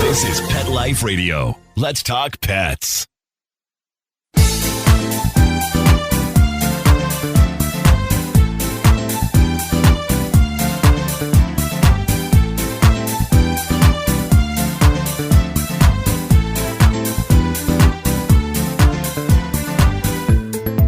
This is Pet Life Radio. Let's talk pets.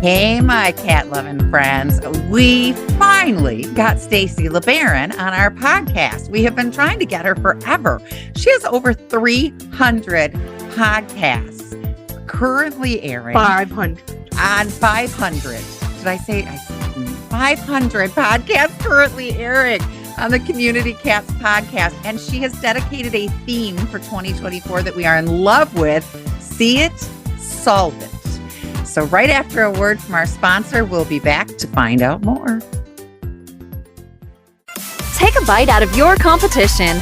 Hey, my cat-loving friends. We finally got Stacy LeBaron on our podcast. We have been trying to get her forever. She has over 300 podcasts currently airing. 500. On 500. Did I say 500 podcasts currently airing on the Community Cats podcast. And she has dedicated a theme for 2024 that we are in love with. See it, solve it. So right after a word from our sponsor, we'll be back to find out more. Take a bite out of your competition.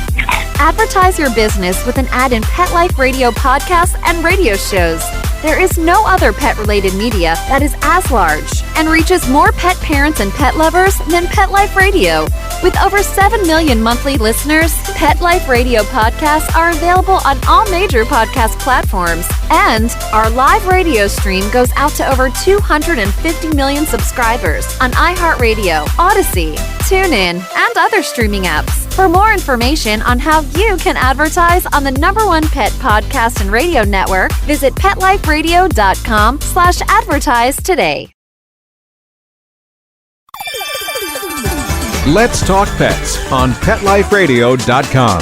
Advertise your business with an ad in Pet Life Radio podcasts and radio shows. There is no other pet-related media that is as large and reaches more pet parents and pet lovers than Pet Life Radio. With over 7 million monthly listeners, Pet Life Radio podcasts are available on all major podcast platforms. And our live radio stream goes out to over 250 million subscribers on iHeartRadio, Odyssey, TuneIn, and other streaming apps. For more information on how you can advertise on the #1 pet podcast and radio network, visit PetLifeRadio.com/advertise today. Let's Talk Pets on PetLifeRadio.com.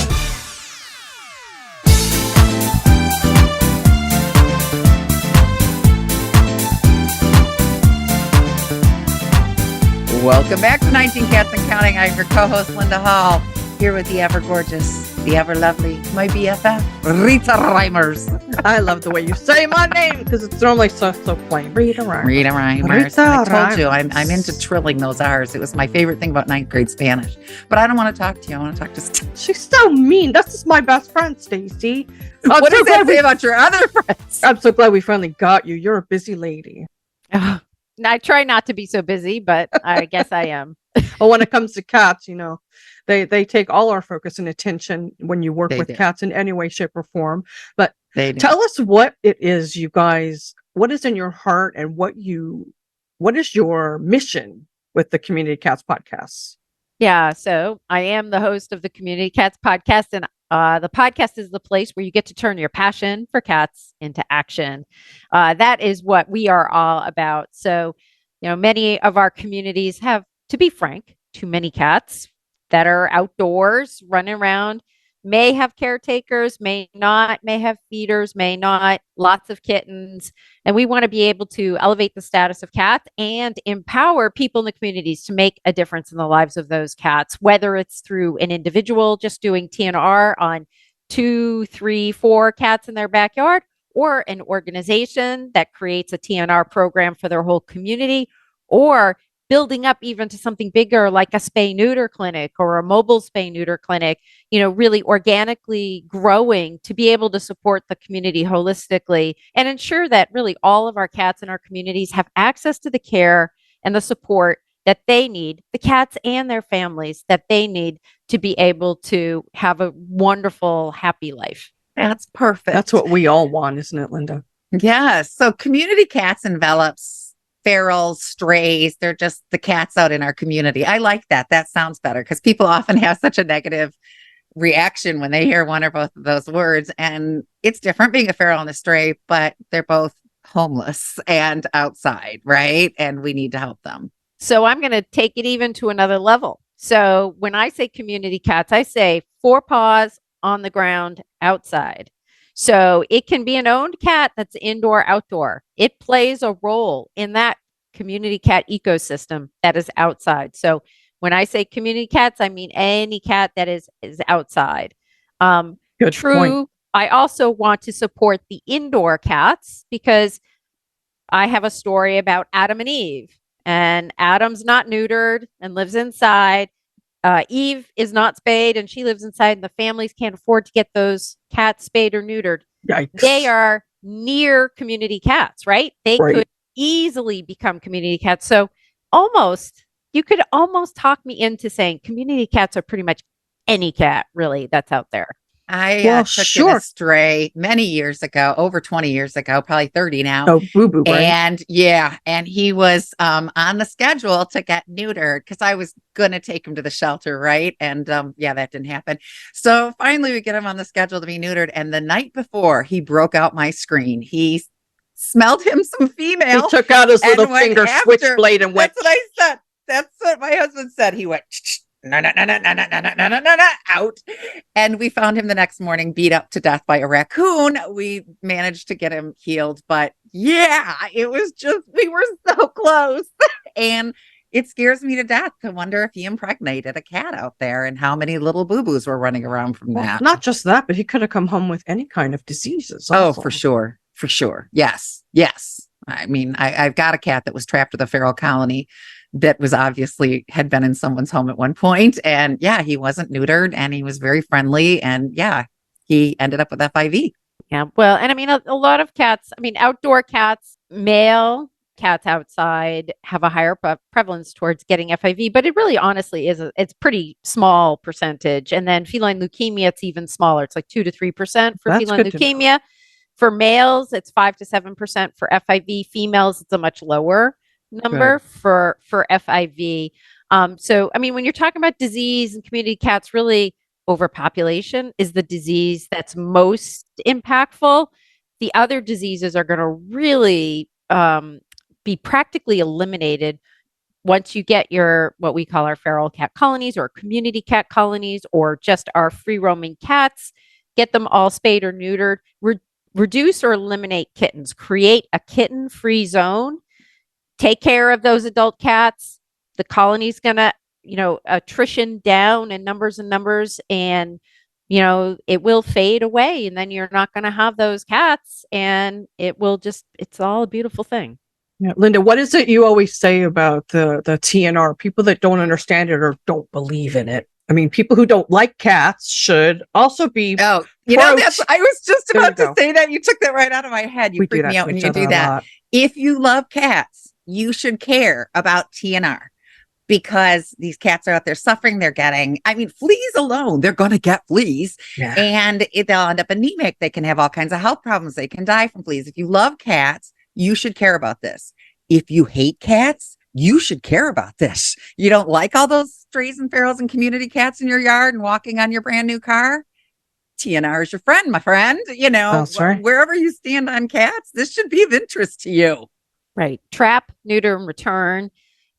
Welcome back to 19 Cats and Counting. I'm your co-host, Linda Hall, here with the ever-gorgeous, the ever-lovely, my BFF, Rita Reimers. I love the way you say my name because it's normally so plain. Rita Reimers. Rita Reimers. I told you, I'm into trilling those R's. It was my favorite thing about ninth grade Spanish. But I don't want to talk to you. I want to talk to Stacy. She's so mean. That's just my best friend, Stacy. What does that say about your other friends? I'm so glad we finally got you. You're a busy lady. I try not to be so busy, but I guess I am. Well, when it comes to cats, you know, they take all our focus and attention when you work with cats in any way, shape, or form. But tell us what it is, you guys, what is in your heart and what is your mission with the Community Cats podcast? Yeah, so I am the host of the Community Cats podcast, and the podcast is the place where you get to turn your passion for cats into action. That is what we are all about. So, you know, many of our communities have, to be frank, too many cats that are outdoors, running around, may have caretakers, may not, may have feeders, may not, lots of kittens. And we want to be able to elevate the status of cats and empower people in the communities to make a difference in the lives of those cats, whether it's through an individual just doing TNR on 2, 3, 4 cats in their backyard, or an organization that creates a TNR program for their whole community, or building up even to something bigger like a spay-neuter clinic or a mobile spay-neuter clinic, you know, really organically growing to be able to support the community holistically and ensure that really all of our cats in our communities have access to the care and the support that they need, the cats and their families that they need to be able to have a wonderful, happy life. That's perfect. That's what we all want, isn't it, Linda? Yes. So Community Cats envelops ferals, strays. They're just the cats out in our community. I like that. That sounds better because people often have such a negative reaction when they hear one or both of those words. And it's different being a feral and a stray, but they're both homeless and outside, right? And we need to help them. So I'm going to take it even to another level. So when I say community cats, I say 4 paws on the ground outside. So it can be an owned cat that's indoor, outdoor. It plays a role in that community cat ecosystem that is outside. So when I say community cats, I mean any cat that is outside. Good point. I also want to support the indoor cats because I have a story about Adam and Eve. And Adam's not neutered and lives inside. Eve is not spayed and she lives inside, and the families can't afford to get those cats spayed or neutered. Yikes. They are near community cats, right? They could easily become community cats. So you could almost talk me into saying community cats are pretty much any cat really that's out there. I took in a stray many years ago, over 20 years ago, probably 30 now. Oh, boo-boo, right? And he was on the schedule to get neutered because I was going to take him to the shelter, right? And that didn't happen. So finally we get him on the schedule to be neutered. And the night before, he broke out my screen. He smelled him some female. He took out his little finger switchblade and went. That's what I said. That's what my husband said. He went, no, out. And we found him the next morning beat up to death by a raccoon. We managed to get him healed. But yeah, it was just, we were so close. And it scares me to death to wonder if he impregnated a cat out there and how many little boo-boos were running around from that. Not just that, but he could have come home with any kind of diseases. Also. Oh, for sure. For sure. Yes. I mean, I've got a cat that was trapped with a feral colony that was obviously had been in someone's home at one point. And yeah, he wasn't neutered and he was very friendly. And yeah, he ended up with FIV. Yeah. Well, and I mean, a lot of cats, I mean, outdoor cats, male cats outside have a higher prevalence towards getting FIV, but it really honestly it's pretty small percentage. And then feline leukemia, it's even smaller. It's like 2 to 3% for feline leukemia. For males, it's 5 to 7% for FIV. Females, it's a much lower number for FIV. So, I mean, when you're talking about disease and community cats, really overpopulation is the disease that's most impactful. The other diseases are going to really be practically eliminated once you get your, what we call our feral cat colonies or community cat colonies, or just our free roaming cats, get them all spayed or neutered, reduce or eliminate kittens, create a kitten free zone, take care of those adult cats. The colony's going to, attrition down in numbers, and, it will fade away. And then you're not going to have those cats, and it's all a beautiful thing. Yeah. Linda, what is it you always say about the TNR? People that don't understand it or don't believe in it. I mean, people who don't like cats should also be. Oh, I was just about to say that. You took that right out of my head. You freak me out when you do that. If you love cats, you should care about TNR, because these cats are out there suffering. They're getting, fleas alone, they're going to get fleas, and they'll end up anemic. They can have all kinds of health problems. They can die from fleas. If you love cats, you should care about this. If you hate cats, you should care about this. You don't like all those strays and ferals and community cats in your yard and walking on your brand new car? TNR is your friend, my friend. Wherever you stand on cats, this should be of interest to you. Right. Trap, neuter, and return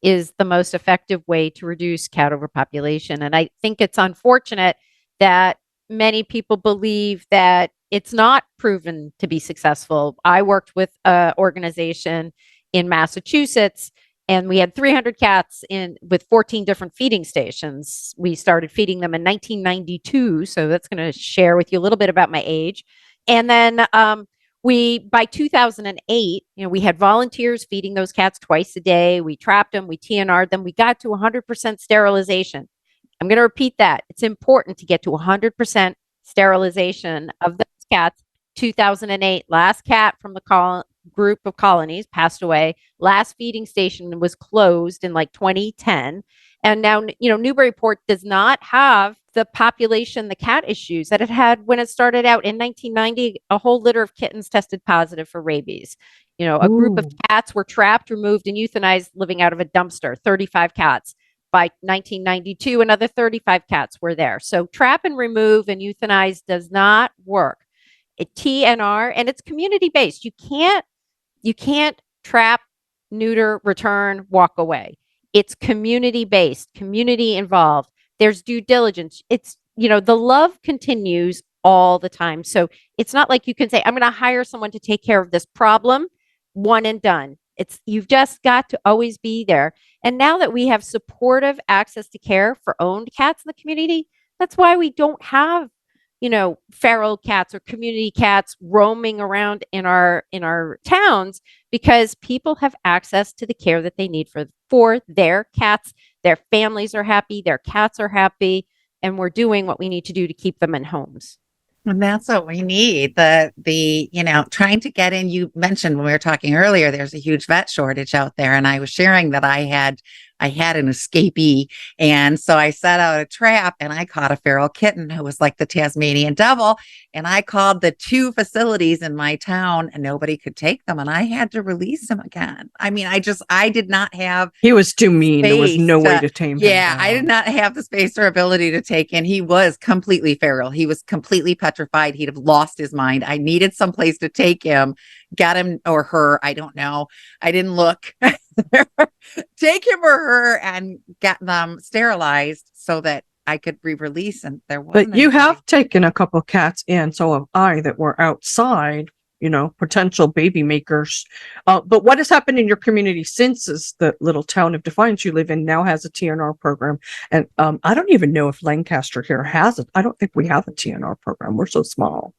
is the most effective way to reduce cat overpopulation. And I think it's unfortunate that many people believe that it's not proven to be successful. I worked with an organization in Massachusetts, and we had 300 cats with 14 different feeding stations. We started feeding them in 1992. So that's going to share with you a little bit about my age. And then by 2008, we had volunteers feeding those cats twice a day. We trapped them, we TNR'd them. We got to 100% sterilization. I'm going to repeat that. It's important to get to 100% sterilization of those cats. 2008, last cat from the group of colonies passed away. Last feeding station was closed in like 2010. And now, Newburyport does not have the population, the cat issues that it had when it started out in 1990. A whole litter of kittens tested positive for rabies. A group of cats were trapped, removed, and euthanized living out of a dumpster, 35 cats. By 1992, another 35 cats were there. So trap and remove and euthanize does not work. TNR, and it's community-based. You can't trap, neuter, return, walk away. It's community-based, community involved. There's due diligence. It's, the love continues all the time. So it's not like you can say, I'm going to hire someone to take care of this problem, one and done. You've just got to always be there. And now that we have supportive access to care for owned cats in the community, that's why we don't have, feral cats or community cats roaming around in our towns, because people have access to the care that they need for their cats. Their families are happy, their cats are happy, and we're doing what we need to do to keep them in homes. And that's what we need. Trying to get in, you mentioned when we were talking earlier, there's a huge vet shortage out there. And I was sharing that I had I had an escapee. And so I set out a trap and I caught a feral kitten who was like the Tasmanian devil. And I called the 2 facilities in my town and nobody could take them. And I had to release him again. I mean, I did not have. He was too mean. There was no way to tame him. Yeah, I did not have the space or ability to take in. He was completely feral. He was completely petrified. He'd have lost his mind. I needed some place to take him, got him or her. I don't know. I didn't look. Take him or her and get them sterilized so that I could re-release. And there wasn't. But you have taken a couple cats in, so have I, that were outside, potential baby makers. But what has happened in your community since is the little town of Defiance you live in now has a TNR program. And I don't even know if Lancaster here has it. I don't think we have a TNR program. We're so small.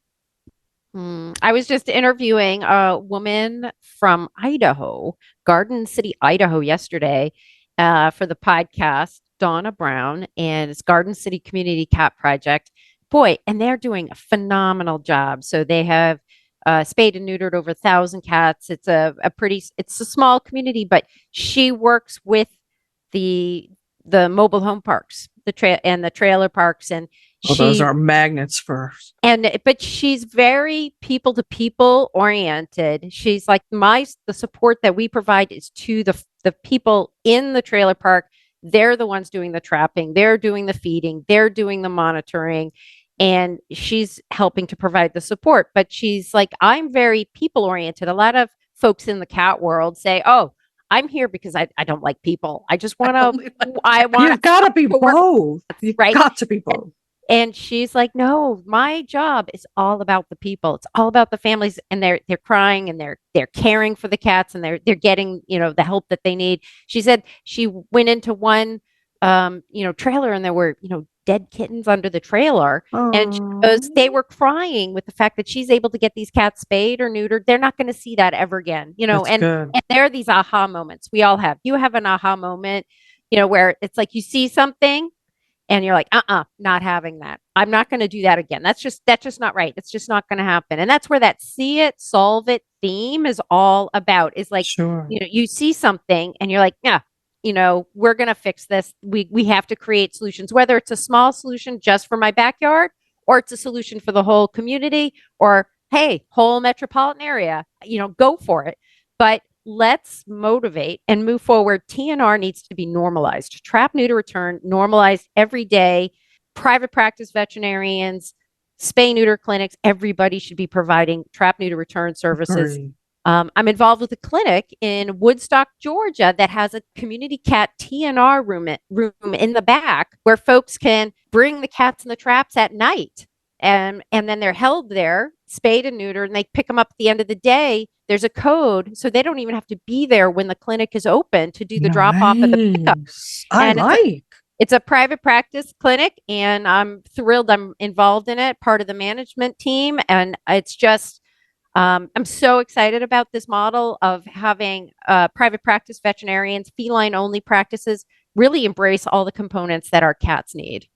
I was just interviewing a woman from Idaho, Garden City, Idaho, yesterday for the podcast, Donna Brown, and it's Garden City Community Cat Project. Boy, and they're doing a phenomenal job. So they have spayed and neutered over 1,000 cats. It's it's a small community, but she works with the mobile home parks, the trailer parks, and those are magnets but she's very people to people oriented. She's like the support that we provide is to the people in the trailer park. They're the ones doing the trapping. They're doing the feeding. They're doing the monitoring. And she's helping to provide the support. But she's like, I'm very people oriented. A lot of folks in the cat world say, oh, I'm here because I don't like people. I just want to, You've got to be both. You've got to be both. And she's like, no, my job is all about the people. It's all about the families, and they're crying and they're caring for the cats, and they're getting, the help that they need. She said she went into one, trailer, and there were, dead kittens under the trailer. Aww. And she goes, they were crying with the fact that she's able to get these cats spayed or neutered. They're not going to see that ever again, and there are these aha moments we all have. You have an aha moment, where it's like you see something and you're like, not having that. I'm not going to do that again. That's just not right. It's just not going to happen. And that's where that see it, solve it theme is all about. Is like, sure. You see something and you're like, yeah, we're going to fix this. We have to create solutions, whether it's a small solution just for my backyard, or it's a solution for the whole community, or, hey, whole metropolitan area, go for it. But let's motivate and move forward. TNR needs to be normalized. Trap, neuter, return, normalized every day. Private practice veterinarians, spay, neuter clinics, everybody should be providing trap, neuter, return services. I'm involved with a clinic in Woodstock, Georgia, that has a community cat TNR room in the back where folks can bring the cats and the traps at night. And then they're held there, spayed and neutered, and they pick them up at the end of the day. There's a code, so they don't even have to be there when the clinic is open to do the drop off and the pickup. It's a private practice clinic, and I'm thrilled I'm involved in it, part of the management team. And it's just, I'm so excited about this model of having private practice veterinarians, feline only practices, really embrace all the components that our cats need.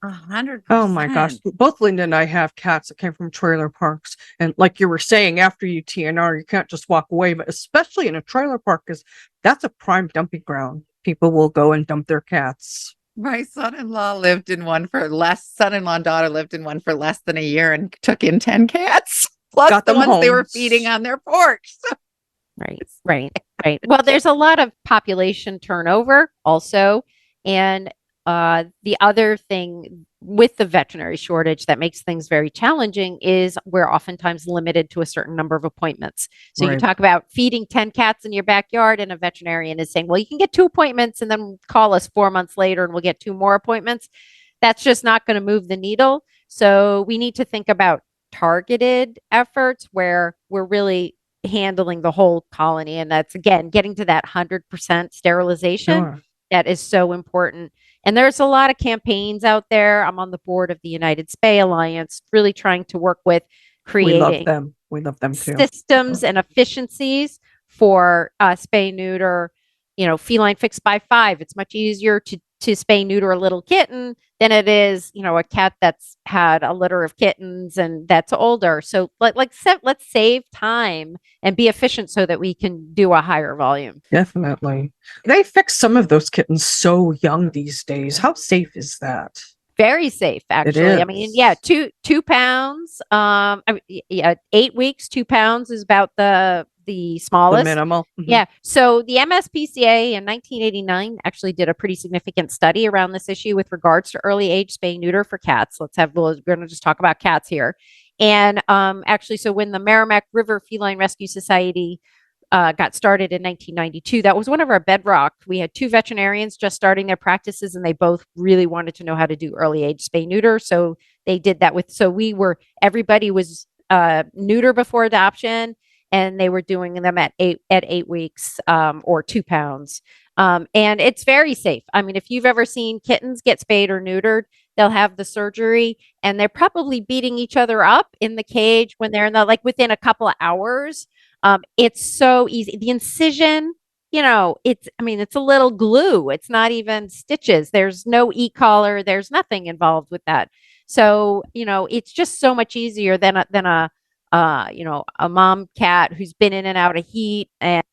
100%. Oh my gosh. Both Linda and I have cats that came from trailer parks. And like you were saying, after you TNR, you can't just walk away, but especially in a trailer park, because that's a prime dumping ground. People will go and dump their cats. My son-in-law lived in one for less. Son-in-law and daughter lived in one for less than a year and took in 10 cats, plus the ones they were feeding on their porch. Right. Well, there's a lot of population turnover also. And the other thing with the veterinary shortage that makes things very challenging is we're oftentimes limited to a certain number of appointments. So you talk about feeding 10 cats in your backyard, and a veterinarian is saying, well, you can get 2 appointments and then call us 4 months later and we'll get 2 more appointments. That's just not going to move the needle. So we need to think about targeted efforts where we're really handling the whole colony. And that's, again, getting to that 100% sterilization. Sure. That is so important. And there's a lot of campaigns out there. I'm on the board of the United Spay Alliance, really trying to work with creating We love them too. systems and efficiencies for spay, neuter, Feline Fix by 5. It's much easier to spay neuter a little kitten than it is, a cat that's had a litter of kittens and that's older. So let's save time and be efficient so that we can do a higher volume. Definitely. They fix some of those kittens so young these days. How safe is that? Very safe, actually. I mean, yeah, 2 pounds. 8 weeks, 2 pounds is about the smallest. The minimal. Mm-hmm. Yeah. So the MSPCA in 1989 actually did a pretty significant study around this issue with regards to early age spay neuter for cats. We're going to just talk about cats here. And actually, so when the Merrimack River Feline Rescue Society got started in 1992. That was one of our bedrock. We had 2 veterinarians just starting their practices, and they both really wanted to know how to do early age spay neuter. So they did that everybody was neuter before adoption, and they were doing them at 8 weeks or 2 pounds. And it's very safe. I mean, if you've ever seen kittens get spayed or neutered, they'll have the surgery and they're probably beating each other up in the cage when they're within a couple of hours. It's so easy. The incision, it's a little glue. It's not even stitches. There's no e-collar. There's nothing involved with that. So, it's just so much easier than a mom cat who's been in and out of heat and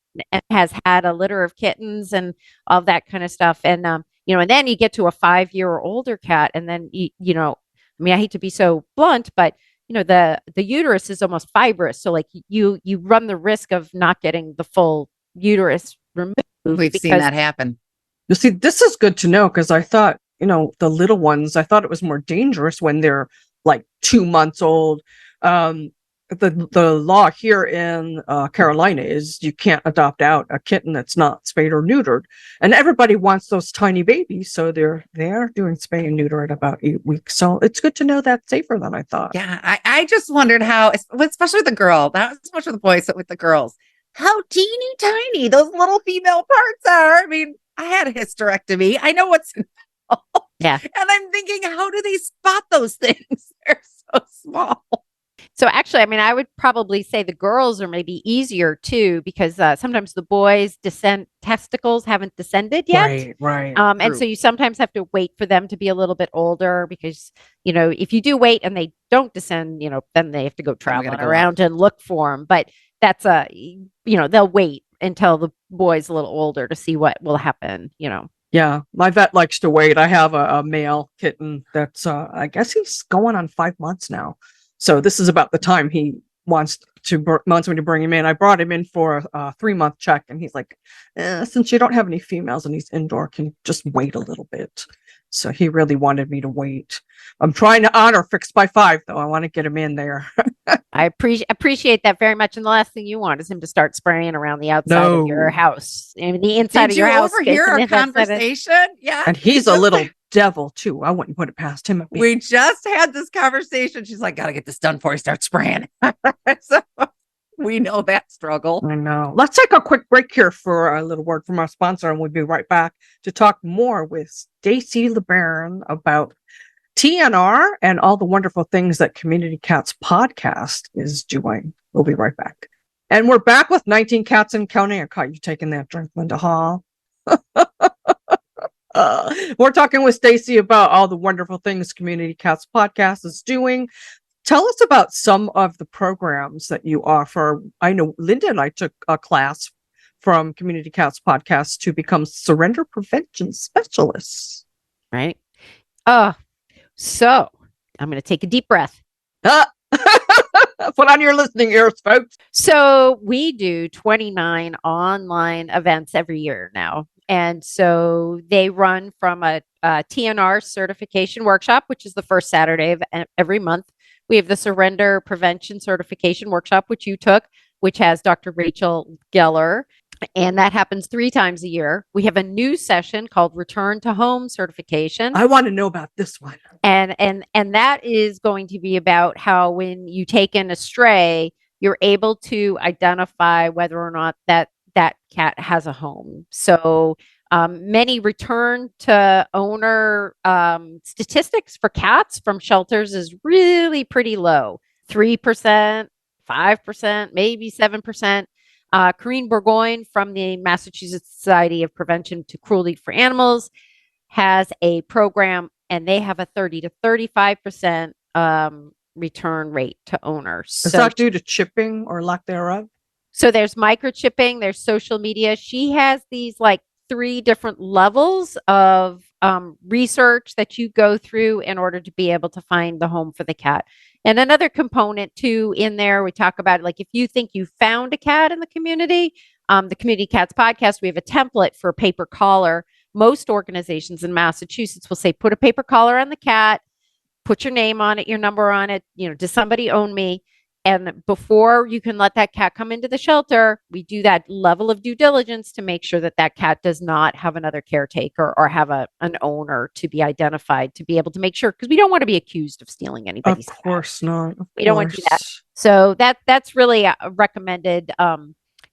has had a litter of kittens and all that kind of stuff. And, and then you get to a 5-year or older cat. And then, I hate to be so blunt, but the uterus is almost fibrous. So you run the risk of not getting the full uterus removed. We've seen that happen. You see, this is good to know because I thought, the little ones, I thought it was more dangerous when they're 2 months old. The law here in Carolina is you can't adopt out a kitten that's not spayed or neutered, and everybody wants those tiny babies, so they're doing spay and neuter at about 8 weeks. So it's good to know that's safer than I thought. Yeah, I just wondered how, especially with the girl, not so much with the boys, but with the girls, how teeny tiny those little female parts are. I mean, I had a hysterectomy. I know what's involved. Yeah, and I'm thinking, how do they spot those things? They're so small. So actually, I would probably say the girls are maybe easier too, because sometimes the boys' testicles haven't descended yet. Right. And so you sometimes have to wait for them to be a little bit older because, if you do wait and they don't descend, then they have to go traveling around and look for them. But that's they'll wait until the boy's a little older to see what will happen, Yeah, my vet likes to wait. I have a male kitten that's, I guess he's going on 5 months now. So this is about the time he wants me to bring him in. I brought him in for a 3-month check, and he's like, since you don't have any females and he's indoor, can you just wait a little bit? So he really wanted me to wait. I'm trying to honor Fix by 5, though. I want to get him in there. I appreciate that very much. And the last thing you want is him to start spraying around the outside of your house. I mean, the inside of your house. Did you overhear our conversation? Yeah. And he's a little devil, too. I wouldn't put it past him. We just had this conversation. She's like, got to get this done before he starts spraying. So we know that struggle. I know. Let's take a quick break here for a little word from our sponsor, and we'll be right back to talk more with Stacy LeBaron about TNR and all the wonderful things that Community Cats podcast is doing. We'll be right back. And we're back with 19 Cats and Counting. I caught you taking that drink, Linda Hall. We're talking with Stacy about all the wonderful things Community Cats podcast is doing. Tell us about some of the programs that you offer. I know Linda and I took a class from Community Cats podcast to become surrender prevention specialists. Right. So I'm going to take a deep breath. Put on your listening ears, folks. So we do 29 online events every year now. And so they run from a TNR certification workshop, which is the first Saturday of every month. We have the Surrender Prevention Certification Workshop, which you took, which has Dr. Rachel Geller, and that happens 3 times a year. We have a new session called Return to Home Certification. I want to know about this one. And that is going to be about how when you take in a stray, you're able to identify whether or not that cat has a home. So many return to owner statistics for cats from shelters is really pretty low, 3%, 5%, maybe 7%. Corinne Burgoyne from the Massachusetts Society of Prevention to Cruelty for Animals has a program, and they have a 30 to 35% return rate to owners. Is that due to chipping or lack thereof? So there's microchipping, there's social media. She has these like 3 different levels of research that you go through in order to be able to find the home for the cat. And another component too in there, we talk about like if you think you found a cat in the Community Cats podcast, we have a template for a paper collar. Most organizations in Massachusetts will say, put a paper collar on the cat, put your name on it, your number on it, does somebody own me? And before you can let that cat come into the shelter, we do that level of due diligence to make sure that that cat does not have another caretaker or have an owner to be identified, to be able to make sure, because we don't want to be accused of stealing anybody's cat. Of course not. We don't want to do that. So that's really a recommended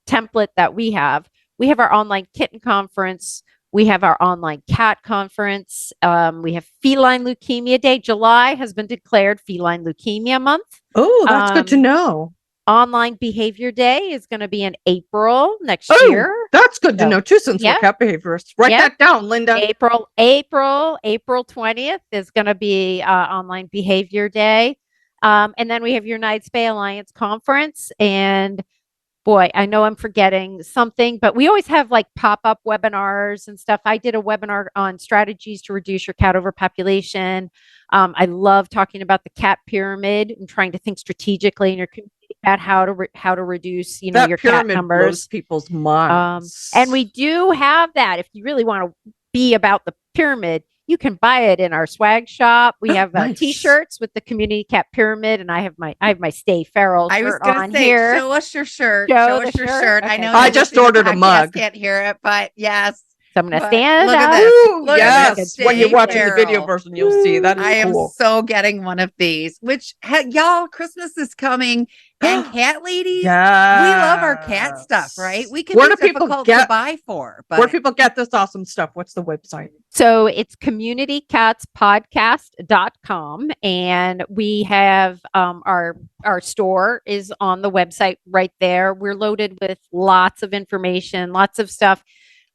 template that we have. We have our online kitten conference. We have our online cat conference. We have Feline Leukemia Day. July has been declared Feline Leukemia Month. Oh, that's good to know. Online Behavior Day is going to be in April next year. That's good to know too, since we're cat behaviorists. Write that down, Linda. April 20th is going to be Online Behavior Day. And then we have your United Spay Alliance Conference. And boy, I know I'm forgetting something, but we always have like pop-up webinars and stuff. I did a webinar on strategies to reduce your cat overpopulation. I love talking about the cat pyramid and trying to think strategically in your community about how to reduce, your cat numbers. Blows people's minds. And we do have that. If you really want to be about the pyramid, you can buy it in our swag shop. We have t-shirts with the Community Cat Pyramid, and I have my Stay Feral shirt. I was going to say, here. show us your shirt. Show us your shirt. Okay. I know. I just ordered a mug. Can't hear it, but yes. So I'm going to stand look up. At this. Look Yes. at this. When you're watching Feral. the video version, you'll see that is I am cool. so getting one of these. Which y'all, Christmas is coming, and cat ladies, we love our cat stuff, right? We can be difficult to buy for. But where do people get this awesome stuff? What's the website? So it's communitycatspodcast.com, and we have our store is on the website right there. We're loaded with lots of information, lots of stuff.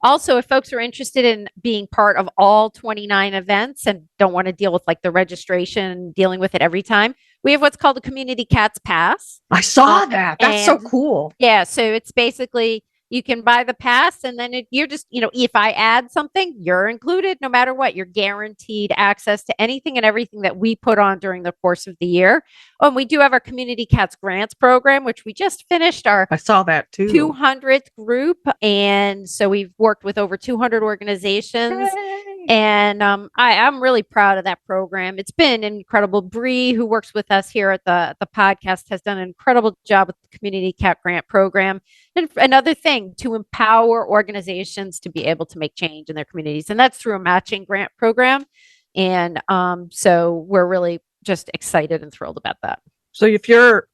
Also, if folks are interested in being part of all 29 events and don't want to deal with like the registration, dealing with it every time, we have what's called a Community Cats Pass. I saw that. That's so cool. Yeah. So it's basically, you can buy the pass, and then you're just, if I add something, you're included no matter what. You're guaranteed access to anything and everything that we put on during the course of the year. Oh, and we do have our Community Cats Grants program, which we just finished I saw that too. 200th group. And so we've worked with over 200 organizations. Yay. And I'm really proud of that program. It's been incredible. Bree, who works with us here at the podcast, has done an incredible job with the Community Cat Grant program. And another thing, to empower organizations to be able to make change in their communities. And that's through a matching grant program. And so we're really just excited and thrilled about that. So if your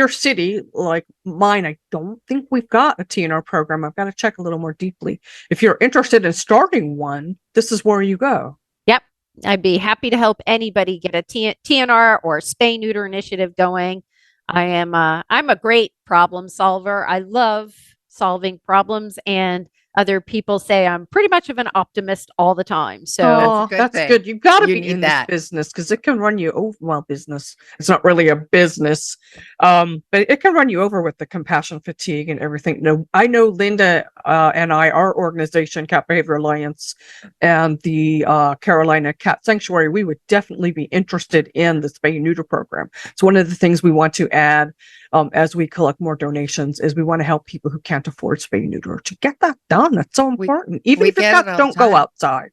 city like mine, I don't think we've got a TNR program. I've got to check a little more deeply. If you're interested in starting one, this is where you go. Yep. I'd be happy to help anybody get a TNR or spay neuter initiative going. I'm a great problem solver. I love solving problems, and other people say I'm pretty much of an optimist all the time. So that's good. You've got to be in this business, because it can run you over. Well, business. It's not really a business, but it can run you over with the compassion fatigue and everything. No, I know Linda and our organization, Cat Behavior Alliance, and the Carolina Cat Sanctuary, we would definitely be interested in the spay and neuter program. It's one of the things we want to add as we collect more donations, is we want to help people who can't afford spay and neuter to get that done. That's so important. Even if cats don't go outside.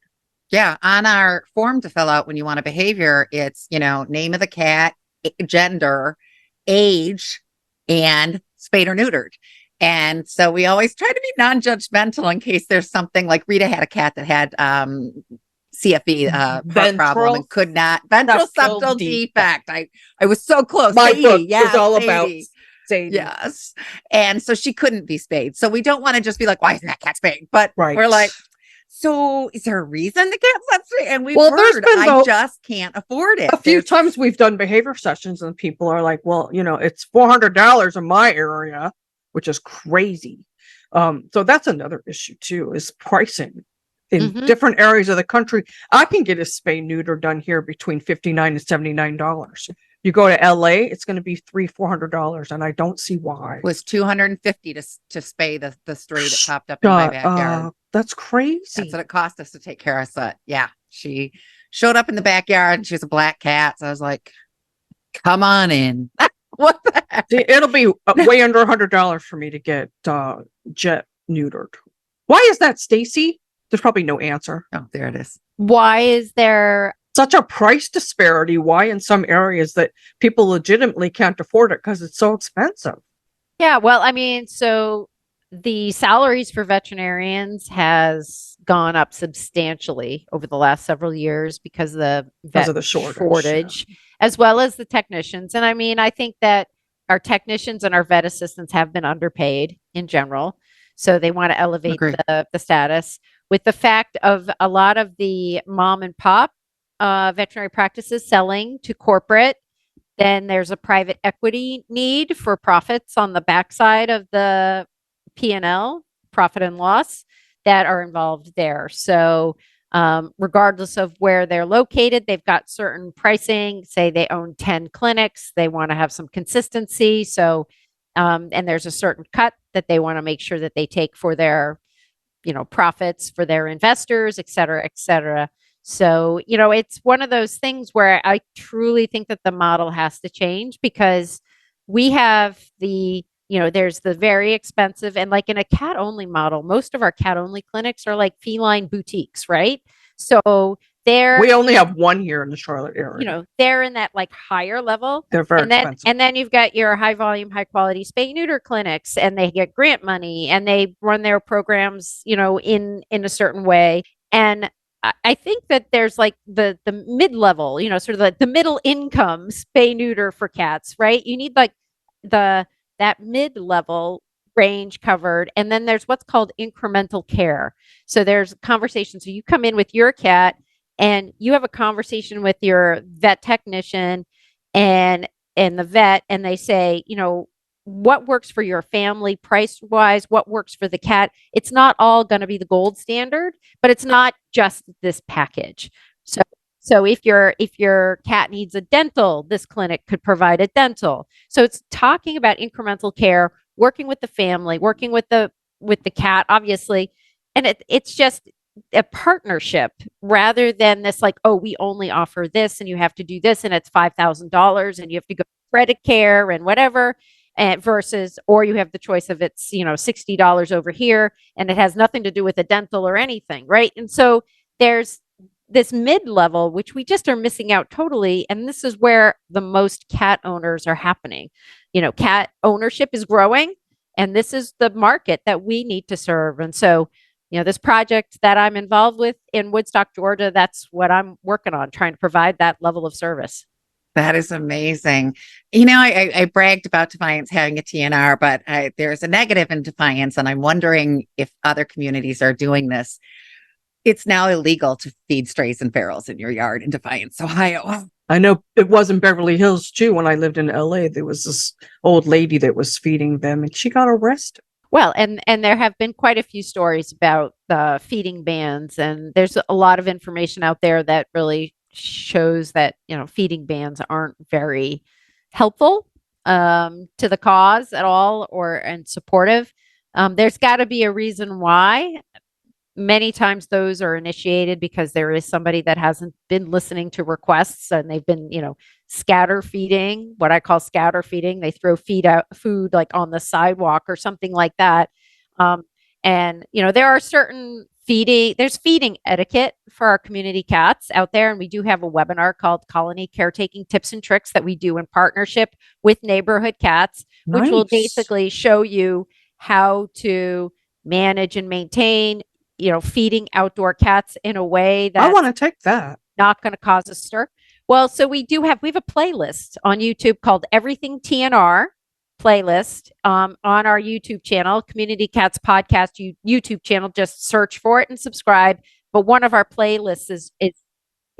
Yeah. On our form to fill out when you want a behavior, it's, name of the cat, gender, age, and spayed or neutered. And so we always try to be non-judgmental in case there's something like Rita had a cat that had CFE heart problem and could not ventral septal defect. I was so close. My book is all about Sadie. Yes. And so she couldn't be spayed. So we don't want to just be like, why isn't that cat spayed? But we're like, so is there a reason the cat's not spayed? And we've heard, I just can't afford it. A few times we've done behavior sessions and people are like, well, it's $400 in my area. which is crazy. So that's another issue too, is pricing. In different areas of the country, I can get a spay neuter done here between $59 and $79. You go to LA, it's going to be $300-400, and I don't see why. It was $250 to spay the stray that popped up in my backyard. That's crazy. That's what it cost us to take care of. So yeah, she showed up in the backyard and she was a black cat. So I was like, "Come on in." What the heck? See, it'll be way under $100 for me to get jet neutered. Why is that, Stacy? There's probably no answer. Oh, there it is. Why is there such a price disparity? Why in some areas that people legitimately can't afford it because it's so expensive? Yeah, well, I mean, so the salaries for veterinarians has gone up substantially over the last several years because of the shortage, as well as the technicians. And I mean, I think that our technicians and our vet assistants have been underpaid in general. So they want to elevate the status. With the fact of a lot of the mom and pop veterinary practices selling to corporate, then there's a private equity need for profits on the backside of the P&L, profit and loss, that are involved there. So regardless of where they're located, they've got certain pricing. Say they own 10 clinics, they want to have some consistency. So, and there's a certain cut that they want to make sure that they take for their, profits for their investors, et cetera, et cetera. So, it's one of those things where I truly think that the model has to change, because we have there's the very expensive, and like in a cat only model, most of our cat only clinics are like feline boutiques, right? So we only have one here in the Charlotte area. They're in that like higher level. They're very expensive. And then you've got your high volume, high quality spay neuter clinics, and they get grant money and they run their programs, in a certain way. And I think that there's like the mid-level, sort of like the middle income spay neuter for cats, right? You need like that mid-level range covered. And then there's what's called incremental care. So there's conversations. So you come in with your cat and you have a conversation with your vet technician and the vet, and they say, what works for your family price wise, what works for the cat. It's not all going to be the gold standard, but it's not just this package. So if your cat needs a dental, this clinic could provide a dental. So it's talking about incremental care, working with the family, working with the cat, obviously. And it's just a partnership rather than this like, oh, we only offer this and you have to do this and it's $5,000 and you have to go credit care and whatever. And versus, or you have the choice of it's, $60 over here and it has nothing to do with a dental or anything, right? And so there's this mid-level, which we just are missing out totally. And this is where the most cat owners are happening. Cat ownership is growing, and this is the market that we need to serve. And so, this project that I'm involved with in Woodstock, Georgia, that's what I'm working on, trying to provide that level of service. That is amazing. I bragged about Defiance having a TNR, but there's a negative in Defiance, and I'm wondering if other communities are doing this. It's now illegal to feed strays and ferals in your yard in Defiance, Ohio. I know it was in Beverly Hills too. When I lived in LA, there was this old lady that was feeding them and she got arrested. Well, and there have been quite a few stories about the feeding bans, and there's a lot of information out there that really shows that, feeding bans aren't very helpful to the cause at all and supportive. There's got to be a reason why. Many times those are initiated because there is somebody that hasn't been listening to requests and they've been, scatter feeding, what I call scatter feeding. They throw food like on the sidewalk or something like that. And there are certain there's feeding etiquette for our community cats out there. And we do have a webinar called Colony Caretaking Tips and Tricks that we do in partnership with Neighborhood Cats, which will basically show you how to manage and maintain feeding outdoor cats in a way that I want to take that. Not going to cause a stir. Well, so we have a playlist on YouTube called Everything TNR playlist on our YouTube channel, Community Cats Podcast YouTube channel. Just search for it and subscribe. But one of our playlists is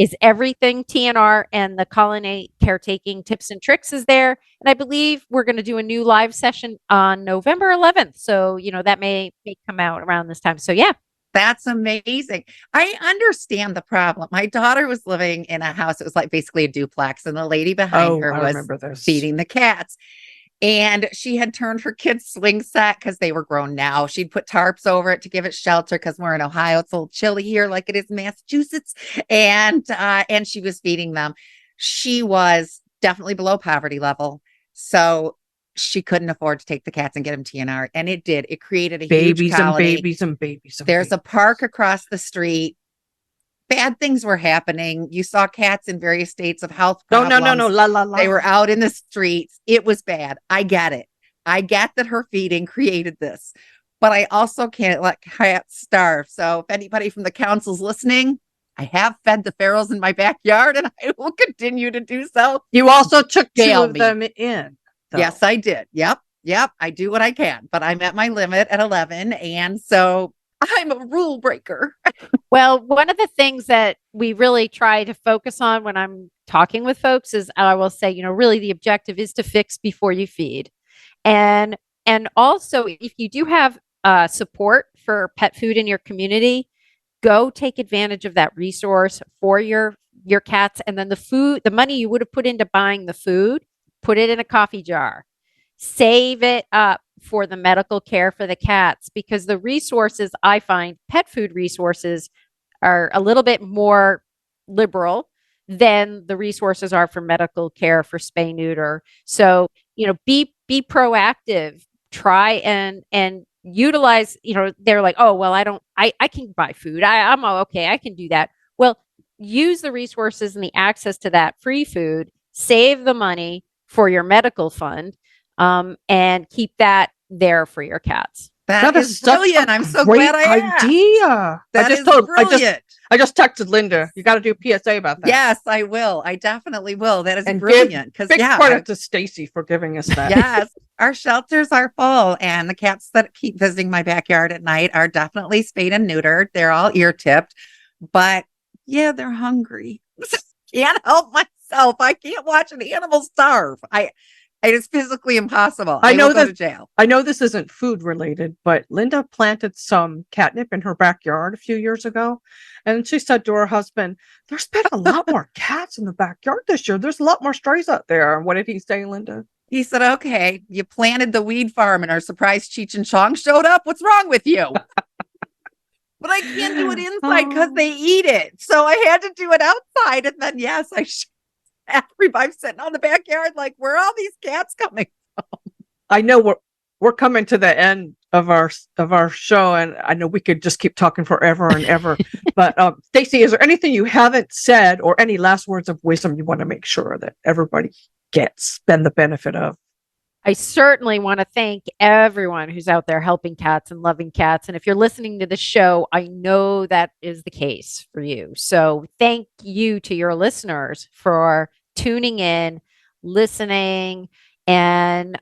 is everything TNR, and the colony caretaking tips and tricks is there. And I believe we're going to do a new live session on November 11th. So, that may come out around this time. So, yeah. That's amazing. I understand the problem. My daughter was living in a house. It was like basically a duplex, and the lady behind her was feeding the cats. And she had turned her kids' swing set because they were grown now. She'd put tarps over it to give it shelter because we're in Ohio. It's a little chilly here, like it is in Massachusetts. And she was feeding them. She was definitely below poverty level. So she couldn't afford to take the cats and get them TNR. And it did. It created a huge colony. Babies and babies. There's a park across the street. Bad things were happening. You saw cats in various states of health problems. No. La. They were out in the streets. It was bad. I get it. I get that her feeding created this, but I also can't let cats starve. So if anybody from the council's listening, I have fed the ferals in my backyard, and I will continue to do so. You also took two of them in. Though. Yes, I did. Yep. I do what I can, but I'm at my limit at 11. And so I'm a rule breaker. Well, one of the things that we really try to focus on when I'm talking with folks is, I will say, really the objective is to fix before you feed. And also, if you do have support for pet food in your community, go take advantage of that resource for your cats. And then the money you would have put into buying the food, put it in a coffee jar, save it up for the medical care for the cats, because the resources, I find pet food resources are a little bit more liberal than the resources are for medical care for spay neuter. So, be proactive, try and utilize, they're like, oh, well, I can buy food. I'm okay. I can do that. Well, use the resources and the access to that free food, save the money for your medical fund, and keep that there for your cats. That is brilliant. I'm so glad I asked. Idea. That is brilliant. I just texted Linda. You got to do a PSA about that. Yes, I will. I definitely will. That is brilliant. Big credit to Stacy for giving us that. Yes, our shelters are full, and the cats that keep visiting my backyard at night are definitely spayed and neutered. They're all ear tipped, but yeah, they're hungry. Can't help myself. I can't watch an animal starve. It is physically impossible. I know go to jail. I know this isn't food related, but Linda planted some catnip in her backyard a few years ago. And she said to her husband, there's been a lot more cats in the backyard this year. There's a lot more strays out there. What did he say, Linda? He said, okay, you planted the weed farm and our surprise Cheech and Chong showed up. What's wrong with you? But I can't do it inside because they eat it. So I had to do it outside. And then, yes, everybody's sitting on the backyard like, where are all these cats coming from? I know we're coming to the end of our show, and I know we could just keep talking forever and ever. But Stacy, is there anything you haven't said or any last words of wisdom you want to make sure that everybody gets the benefit of? I certainly want to thank everyone who's out there helping cats and loving cats. And if you're listening to the show, I know that is the case for you. So thank you to your listeners for tuning in, listening. And,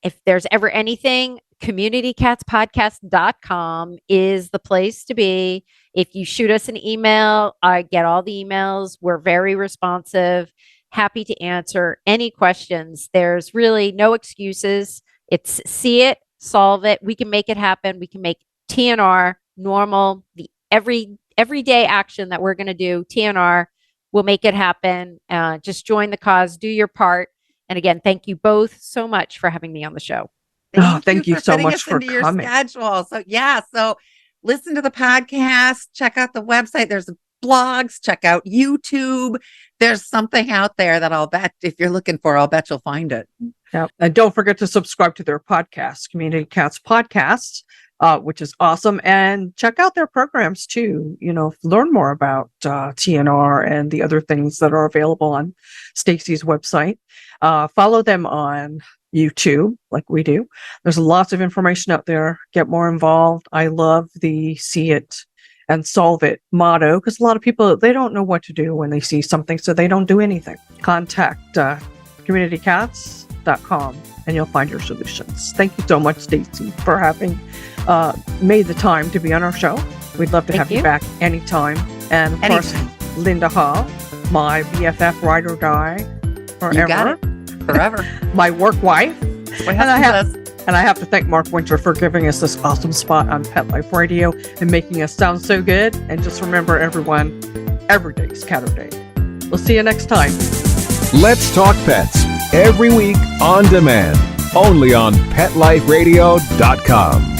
if there's ever anything, communitycatspodcast.com is the place to be. If you shoot us an email, I get all the emails. We're very responsive. Happy to answer any questions. There's really no excuses. It's see it, solve it. We can make it happen. We can make TNR normal. The everyday action that we're going to do, TNR, will make it happen. Just join the cause, do your part. And again, thank you both so much for having me on the show. Thank you so much for coming. Your schedule. So listen to the podcast, check out the website. There's blogs, check out YouTube. There's something out there that I'll bet if you're looking for, I'll bet you'll find it. Yeah. And don't forget to subscribe to their podcast, Community Cats Podcasts, which is awesome. And check out their programs too. Learn more about TNR and the other things that are available on Stacy's website. Follow them on YouTube like we do. There's lots of information out there. Get more involved. I love the see it and solve it motto, because a lot of people, they don't know what to do when they see something, so they don't do anything. Contact communitycats.com and you'll find your solutions. Thank you so much, Stacy, for having made the time to be on our show. We'd love to have you back anytime. And of course, Linda Huff, my BFF ride or die forever. You got it. Forever. My work wife. And I have to thank Mark Winter for giving us this awesome spot on Pet Life Radio and making us sound so good. And just remember, everyone, every day is Catter Day. We'll see you next time. Let's Talk Pets, every week on demand, only on PetLifeRadio.com.